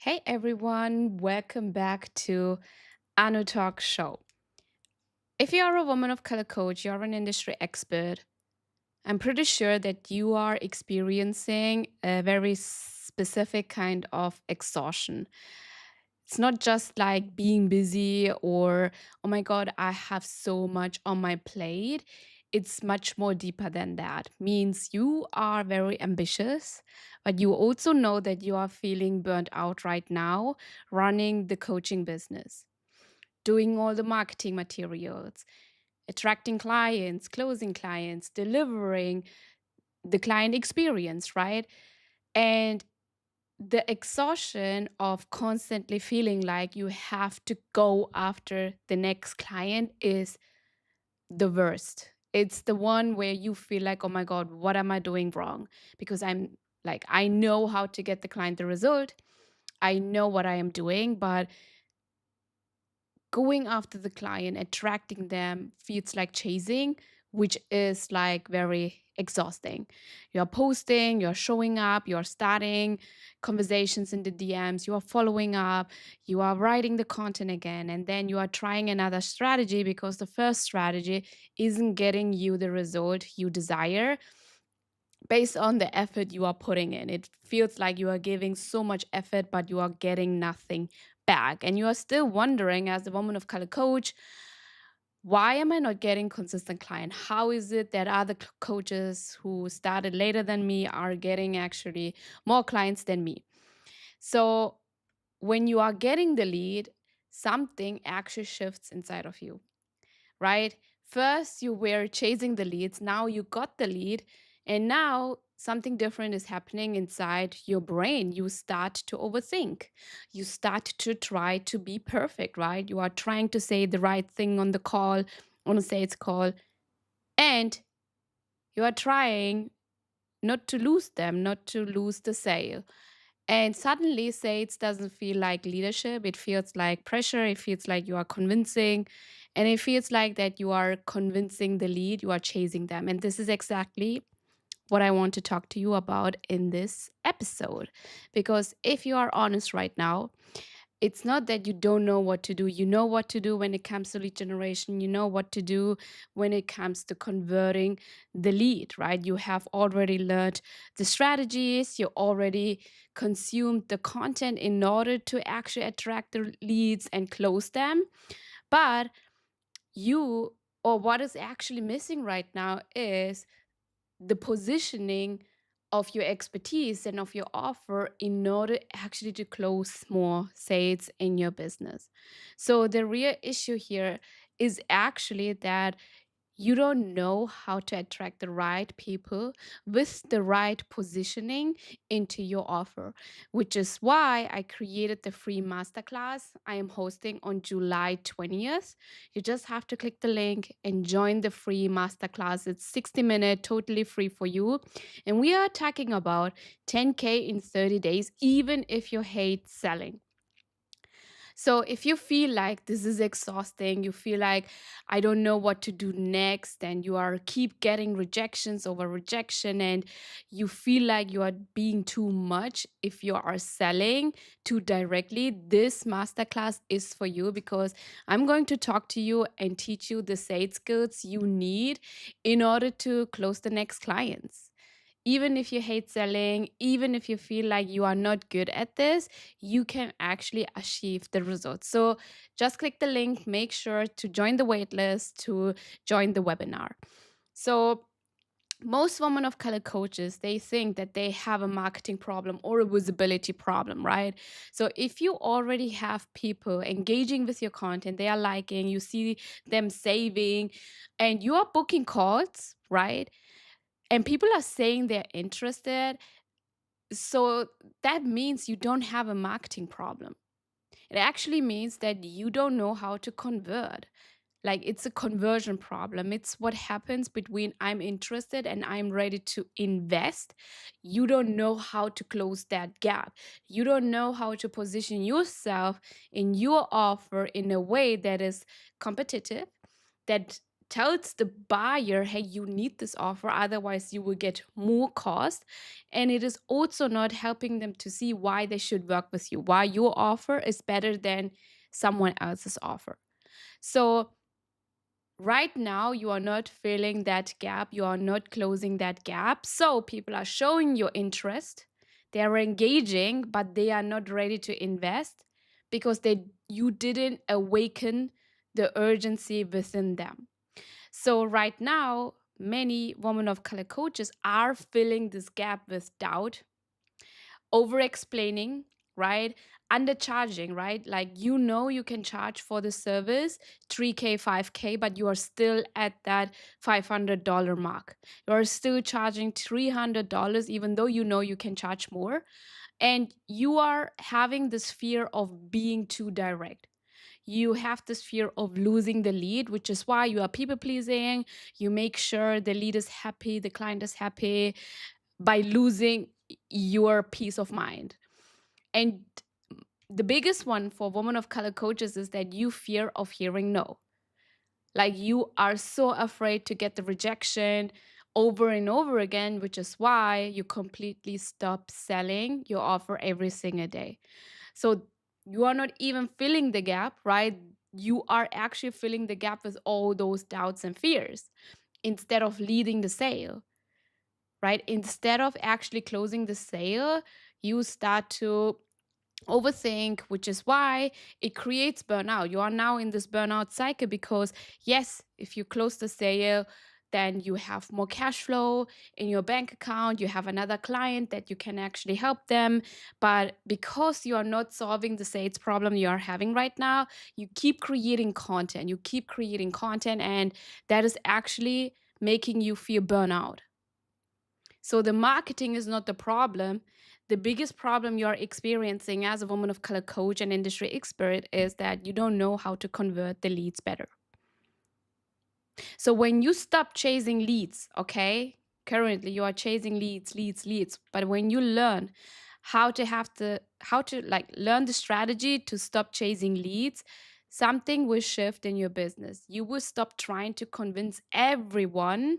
Hey everyone, welcome back to Anu Talk Show. If you are a woman of color coach, you're an industry expert, I'm pretty sure that you are experiencing a very specific kind of exhaustion. It's not just like being busy or, oh my God, I have so much on my plate. It's much more deeper than that. Means you are very ambitious, but you also know that you are feeling burnt out right now running the coaching business, doing all the marketing materials, attracting clients, closing clients, delivering the client experience, right? And the exhaustion of constantly feeling like you have to go after the next client is the worst. It's the one where you feel like, oh my God, what am I doing wrong? Because I know how to get the client the result. I know what I am doing, but going after the client, attracting them feels like chasing, which is like very exhausting. You're posting, you're showing up, you're starting conversations in the DMs, you are following up, you are writing the content again, and then you are trying another strategy because the first strategy isn't getting you the result you desire based on the effort you are putting in. It feels like you are giving so much effort, but you are getting nothing back. And you are still wondering, as a woman of color coach, why am I not getting consistent client? How is it that other coaches who started later than me are getting actually more clients than me? So when you are getting the lead, something actually shifts inside of you, right? First, you were chasing the leads. Now you got the lead. And now something different is happening inside your brain. You start to overthink. You start to try to be perfect, right? You are trying to say the right thing on the call, on a sales call. And you are trying not to lose them, not to lose the sale. And suddenly, sales doesn't feel like leadership. It feels like pressure. It feels like you are convincing. And it feels like that you are convincing the lead, you are chasing them. And this is exactly what I want to talk to you about in this episode. Because if you are honest right now, it's not that you don't know what to do. You know what to do when it comes to lead generation. You know what to do when it comes to converting the lead, right? You have already learned the strategies. You already consumed the content in order to actually attract the leads and close them. But you, or what is actually missing right now, is the positioning of your expertise and of your offer in order actually to close more sales in your business. So the real issue here is actually that you don't know how to attract the right people with the right positioning into your offer, which is why I created the free masterclass I am hosting on July 20th. You just have to click the link and join the free masterclass. It's 60 minutes, totally free for you. And we are talking about 10K in 30 days, even if you hate selling. So if you feel like this is exhausting, you feel like I don't know what to do next, and you are keep getting rejections over rejection, and you feel like you are being too much if you are selling too directly, this masterclass is for you because I'm going to talk to you and teach you the sales skills you need in order to close the next clients. Even if you hate selling, even if you feel like you are not good at this, you can actually achieve the results. So just click the link, make sure to join the waitlist to join the webinar. So most women of color coaches, they think that they have a marketing problem or a visibility problem, right? So if you already have people engaging with your content, they are liking, you see them saving, and you are booking calls, right? And people are saying they're interested, so that means you don't have a marketing problem. It actually means that you don't know how to convert. Like, it's a conversion problem. It's what happens between I'm interested and I'm ready to invest. You don't know how to close that gap. You don't know how to position yourself in your offer in a way that is competitive, that tells the buyer, hey, you need this offer, otherwise you will get more cost. And it is also not helping them to see why they should work with you, why your offer is better than someone else's offer. So right now you are not filling that gap, you are not closing that gap. So people are showing your interest, they are engaging, but they are not ready to invest because you didn't awaken the urgency within them. So right now many women of color coaches are filling this gap with doubt, over explaining, right? Undercharging, right? Like, you can charge for the service 3K, 5K, but you are still at that $500 mark. You're still charging $300, even though you can charge more. And you are having this fear of being too direct. You have this fear of losing the lead, which is why you are people pleasing. You make sure the lead is happy, the client is happy, by losing your peace of mind. And the biggest one for women of color coaches is that you fear of hearing no. Like, you are so afraid to get the rejection over and over again, which is why you completely stop selling your offer every single day. So you are not even filling the gap, right? You are actually filling the gap with all those doubts and fears instead of leading the sale, right? Instead of actually closing the sale, you start to overthink, which is why it creates burnout. You are now in this burnout cycle because, yes, if you close the sale, then you have more cash flow in your bank account. You have another client that you can actually help them. But because you are not solving the sales problem you are having right now, you keep creating content. You keep creating content, and that is actually making you feel burnout. So the marketing is not the problem. The biggest problem you're experiencing as a woman of color coach and industry expert is that you don't know how to convert the leads better. So when you stop chasing leads, okay, currently you are chasing leads, but when you learn how to like learn the strategy to stop chasing leads, something will shift in your business. You will stop trying to convince everyone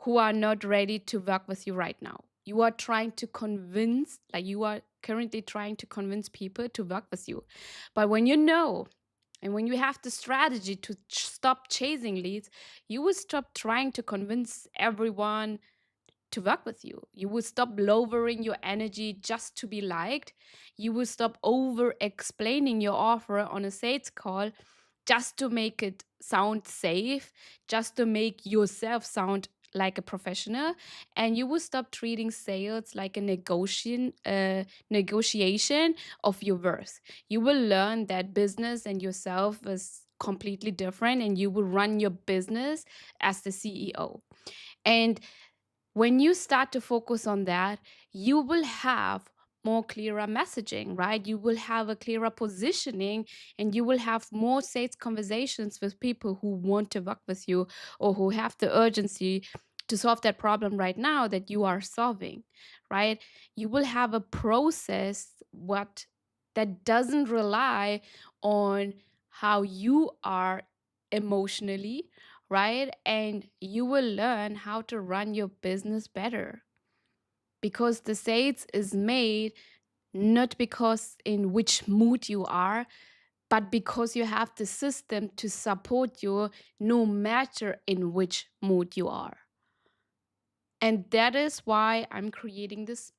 who are not ready to work with you right now. You are trying to convince, like, you are currently trying to convince people to work with you. But when you know, and when you have the strategy to stop chasing leads, you will stop trying to convince everyone to work with you. You will stop lowering your energy just to be liked. You will stop over explaining your offer on a sales call just to make it sound safe, just to make yourself sound like a professional. And you will stop treating sales like a negotiation of your worth. You will learn that business and yourself is completely different, and you will run your business as the CEO. And when you start to focus on that, you will have more clearer messaging, right? You will have a clearer positioning, and you will have more sales conversations with people who want to work with you or who have the urgency to solve that problem right now that you are solving, right? You will have a process that doesn't rely on how you are emotionally, right? And you will learn how to run your business better, because the sales is made not because in which mood you are, but because you have the system to support you no matter in which mood you are. And that is why I'm creating this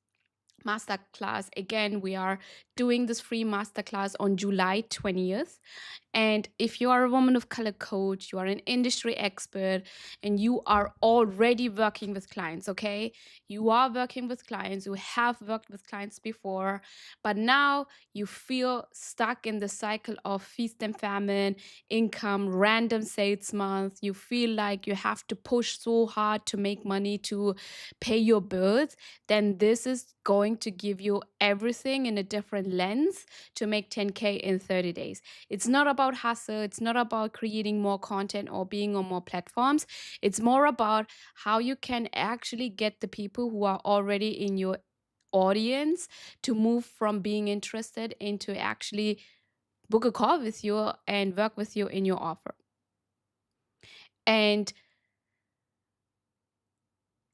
masterclass. Again, we are doing this free masterclass on July 20th. And if you are a woman of color coach, you are an industry expert, and you are already working with clients, okay? You are working with clients, you have worked with clients before, but now you feel stuck in the cycle of feast and famine, income, random sales month. You feel like you have to push so hard to make money to pay your bills. Then this is going to give you everything in a different lens to make 10K in 30 days. It's not about hustle. It's not about creating more content or being on more platforms. It's more about how you can actually get the people who are already in your audience to move from being interested into actually book a call with you and work with you in your offer. And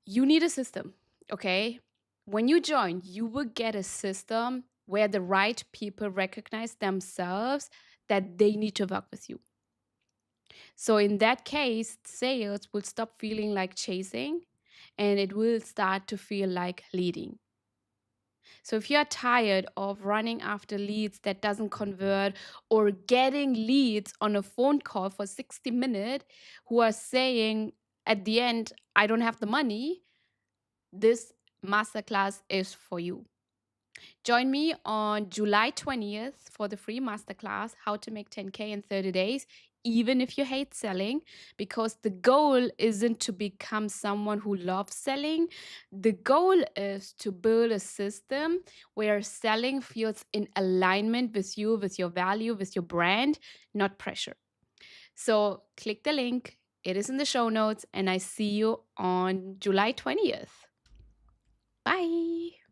you need a system, okay? When you join, you will get a system where the right people recognize themselves that they need to work with you. So in that case, sales will stop feeling like chasing and it will start to feel like leading. So if you're tired of running after leads that doesn't convert or getting leads on a phone call for 60 minutes who are saying at the end, I don't have the money, this masterclass is for you. Join me on July 20th for the free masterclass, How to Make 10K in 30 Days, even if you hate selling, because the goal isn't to become someone who loves selling. The goal is to build a system where selling feels in alignment with you, with your value, with your brand, not pressure. So click the link, it is in the show notes, and I see you on July 20th. Bye.